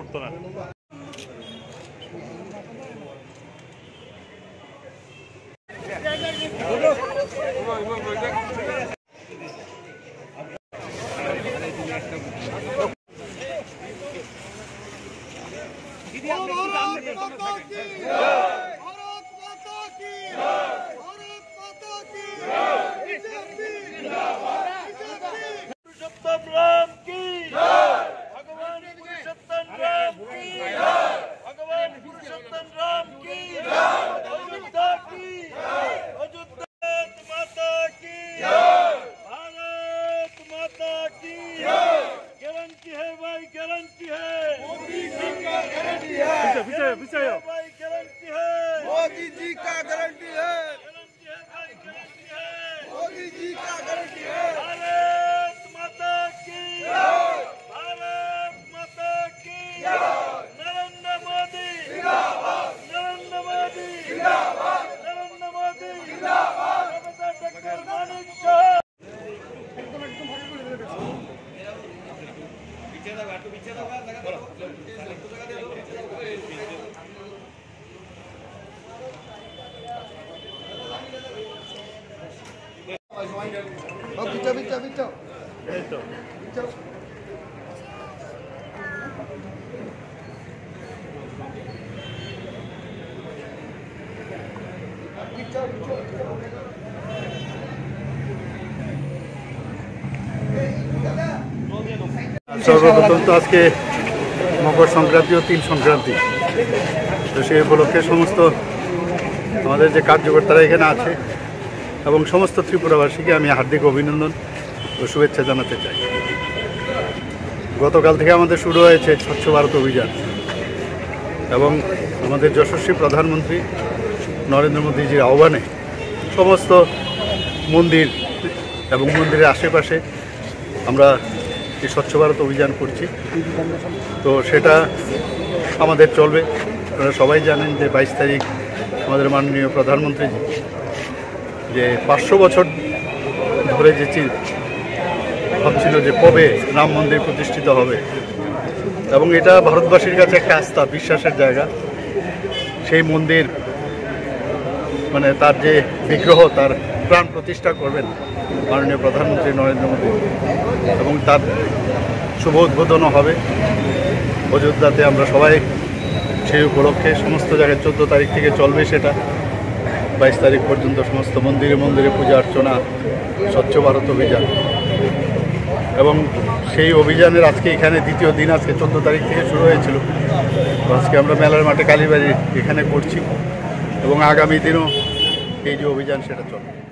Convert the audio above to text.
করতো না। मोदी जी का गारंटी है, मोदी जी का गारंटी है। भारत माता की, भारत माता की, नरेंद्र मोदी जिंदाबाद, नरेंद्र मोदी जिंदाबाद, नरेंद्र मोदी जिंदाबाद, डॉक्टर मानिक शाह। সর্বপ্রথম তো আজকে মকর সংক্রান্তি ও তিল সংক্রান্তি, তো সেই উপলক্ষে সমস্ত আমাদের যে কার্যকর্তারা এখানে আছে এবং সমস্ত ত্রিপুরাবাসীকে আমি হার্দিক অভিনন্দন ও শুভেচ্ছা জানাতে চাই। গতকাল থেকে আমাদের শুরু হয়েছে স্বচ্ছ ভারত অভিযান এবং আমাদের যশস্বী প্রধানমন্ত্রী নরেন্দ্র মোদীজির আহ্বানে সমস্ত মন্দির এবং মন্দিরের আশেপাশে আমরা এই স্বচ্ছ ভারত অভিযান করছি। তো সেটা আমাদের চলবে। আপনারা সবাই জানেন যে 22 তারিখ আমাদের মাননীয় প্রধানমন্ত্রী যে 500 বছর ধরে যে ভাবছিল যে কবে রাম মন্দির প্রতিষ্ঠিত হবে এবং এটা ভারতবাসীর কাছে একটা আস্থা বিশ্বাসের জায়গা। সেই মন্দির মানে তার যে বিগ্রহ তার প্রাণ প্রতিষ্ঠা করবেন মাননীয় প্রধানমন্ত্রী নরেন্দ্র মোদী এবং তার শুভ উদ্বোধনও হবে অযোধ্যাতে। আমরা সবাই সেই উপলক্ষে সমস্ত জায়গায় 14 তারিখ থেকে চলবে, সেটা 22 তারিখ পর্যন্ত সমস্ত মন্দিরে মন্দিরে পূজা অর্চনা, স্বচ্ছ ভারত অভিযান। এবং সেই অভিযানের আজকে এখানে দ্বিতীয় দিন, আজকে 14 তারিখ থেকে শুরু হয়েছিল। আজকে আমরা মেলার মাঠে কালীবাড়ি এখানে করছি এবং আগামী দিনও এই যে অভিযান সেটা চলবে।